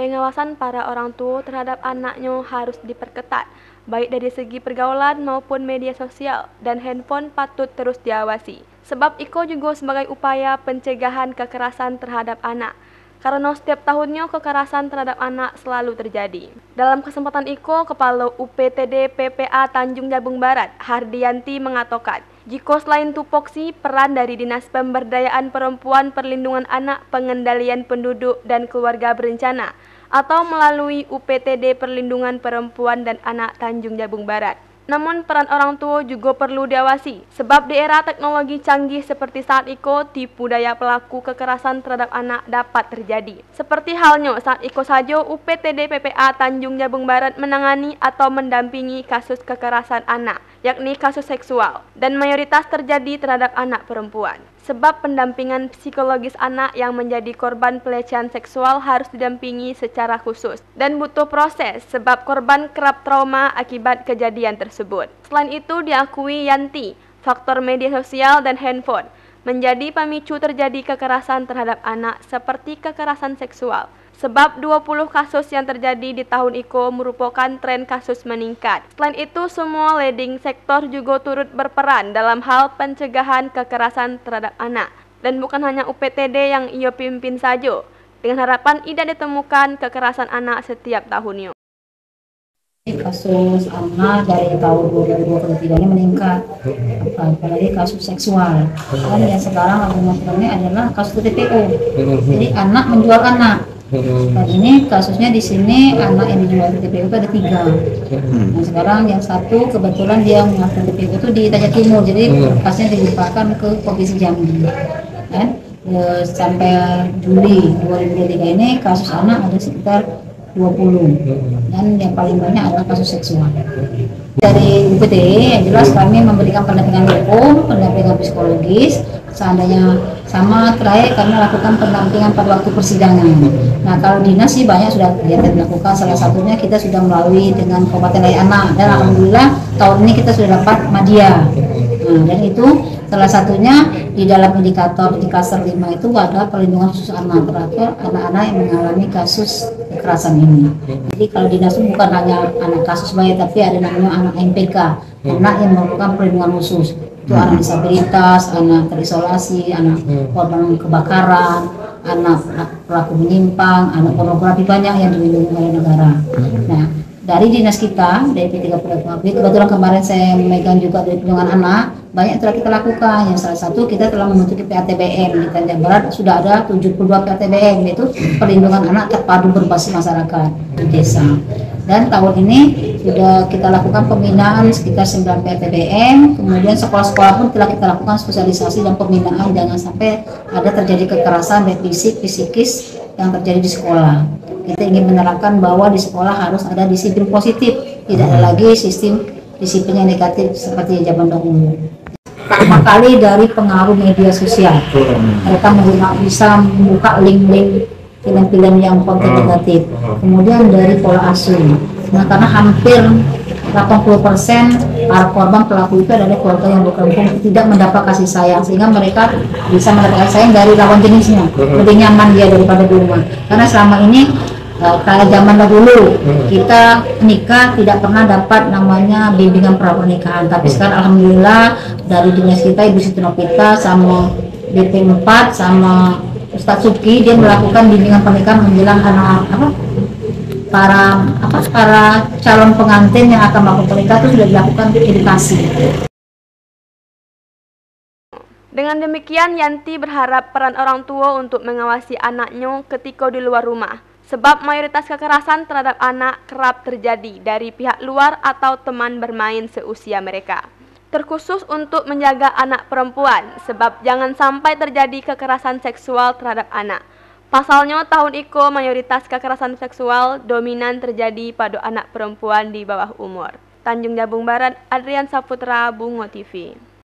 pengawasan para orang tua terhadap anaknya harus diperketat, baik dari segi pergaulan maupun media sosial, dan handphone patut terus diawasi. Sebab Iko juga sebagai upaya pencegahan kekerasan terhadap anak. Karena setiap tahunnya kekerasan terhadap anak selalu terjadi. Dalam kesempatan Iko, Kepala UPTD PPA Tanjung Jabung Barat, Hardianti mengatakan, jika selain tupoksi, peran dari Dinas Pemberdayaan Perempuan Perlindungan Anak Pengendalian Penduduk dan Keluarga Berencana atau melalui UPTD Perlindungan Perempuan dan Anak Tanjung Jabung Barat. Namun peran orang tua juga perlu diawasi, sebab di era teknologi canggih seperti saat Iko, tipu daya pelaku kekerasan terhadap anak dapat terjadi. Seperti halnya saat Iko saja UPTD PPA Tanjung Jabung Barat menangani atau mendampingi kasus kekerasan anak, yakni kasus seksual, dan mayoritas terjadi terhadap anak perempuan. Sebab pendampingan psikologis anak yang menjadi korban pelecehan seksual harus didampingi secara khusus dan butuh proses sebab korban kerap trauma akibat kejadian tersebut. Selain itu diakui Yanti, faktor media sosial dan handphone menjadi pemicu terjadi kekerasan terhadap anak seperti kekerasan seksual. Sebab 20 kasus yang terjadi di tahun Iko merupakan tren kasus meningkat. Selain itu, semua leading sektor juga turut berperan dalam hal pencegahan kekerasan terhadap anak. Dan bukan hanya UPTD yang ia pimpin saja, dengan harapan tidak ditemukan kekerasan anak setiap tahunnya. Kasus anak dari tahun 2023 ini meningkat, apalagi kasus seksual. Dan yang sekarang lagi masalahnya adalah kasus TPO. Jadi anak menjual anak. Dan ini kasusnya di sini anak yang dijual TPO itu ada 3. Nah sekarang yang satu kebetulan dia mengaku TPO itu di Tajak Timur, jadi berkasnya dilimpahkan ke Provinsi Jambi. Sampai Juli 2023 ini kasus anak ada sekitar 20, dan yang paling banyak adalah kasus seksual. Dari UPTD yang jelas kami memberikan pendampingan hukum, pendampingan psikologis. Seandainya sama terakhir kami lakukan pendampingan pada waktu persidangan. Nah kalau dinas sih banyak sudah kegiatan dilakukan, salah satunya kita sudah melalui dengan Kabupaten Layak Anak, dan alhamdulillah tahun ini kita sudah dapat Madya. Nah, dan itu salah satunya di dalam indikator 5 itu adalah perlindungan khusus anak terhadap anak-anak yang mengalami kasus kekerasan ini. Jadi kalau dinas itu bukan hanya anak kasus bayi, tapi ada namanya anak MPK, anak yang memerlukan perlindungan khusus. Itu anak disabilitas, anak terisolasi, anak korban kebakaran, anak pelaku menyimpang, anak pornografi, banyak yang dilindungi oleh negara. Nah, dari dinas kita, dari P30 kebetulan kemarin saya memegang juga dari perlindungan anak, banyak telah kita lakukan. Yang salah satu kita telah membentuk PATBM di Tanjung Barat, sudah ada 72 PATBM, yaitu perlindungan anak terpadu berbasis masyarakat di desa. Dan tahun ini sudah kita lakukan pembinaan sekitar 9 PATBM, kemudian sekolah-sekolah pun telah kita lakukan sosialisasi dan pembinaan jangan sampai ada terjadi kekerasan baik fisik, psikis yang terjadi di sekolah. Kita ingin menerapkan bahwa di sekolah harus ada disiplin positif, tidak ada lagi sistem disiplin yang negatif seperti zaman dahulu. Pertama kali dari pengaruh media sosial, mereka bisa membuka link-link film-film yang konten negatif. Kemudian dari pola asuh, nah karena hampir 80% para korban pelaku itu adalah keluarga yang berkelompok tidak mendapat kasih sayang, sehingga mereka bisa mendapatkan sayang dari lawan jenisnya, lebih nyaman dia daripada di rumah. Karena selama ini kayak zaman dahulu kita nikah tidak pernah dapat namanya bimbingan pernikahan, tapi sekarang alhamdulillah dari dinas kita Ibu Siti Nopita sama BP 4 sama Ustadz Subki, dia melakukan bimbingan pernikahan menjelang para calon pengantin yang akan melakukan pernikahan itu sudah dilakukan edukasi. Dengan demikian, Yanti berharap peran orang tua untuk mengawasi anaknya ketika di luar rumah. Sebab mayoritas kekerasan terhadap anak kerap terjadi dari pihak luar atau teman bermain seusia mereka. Terkhusus untuk menjaga anak perempuan, sebab jangan sampai terjadi kekerasan seksual terhadap anak. Pasalnya, tahun Iko mayoritas kekerasan seksual dominan terjadi pada anak perempuan di bawah umur. Tanjung Jabung Barat, Adrian Saputra, Bungo TV.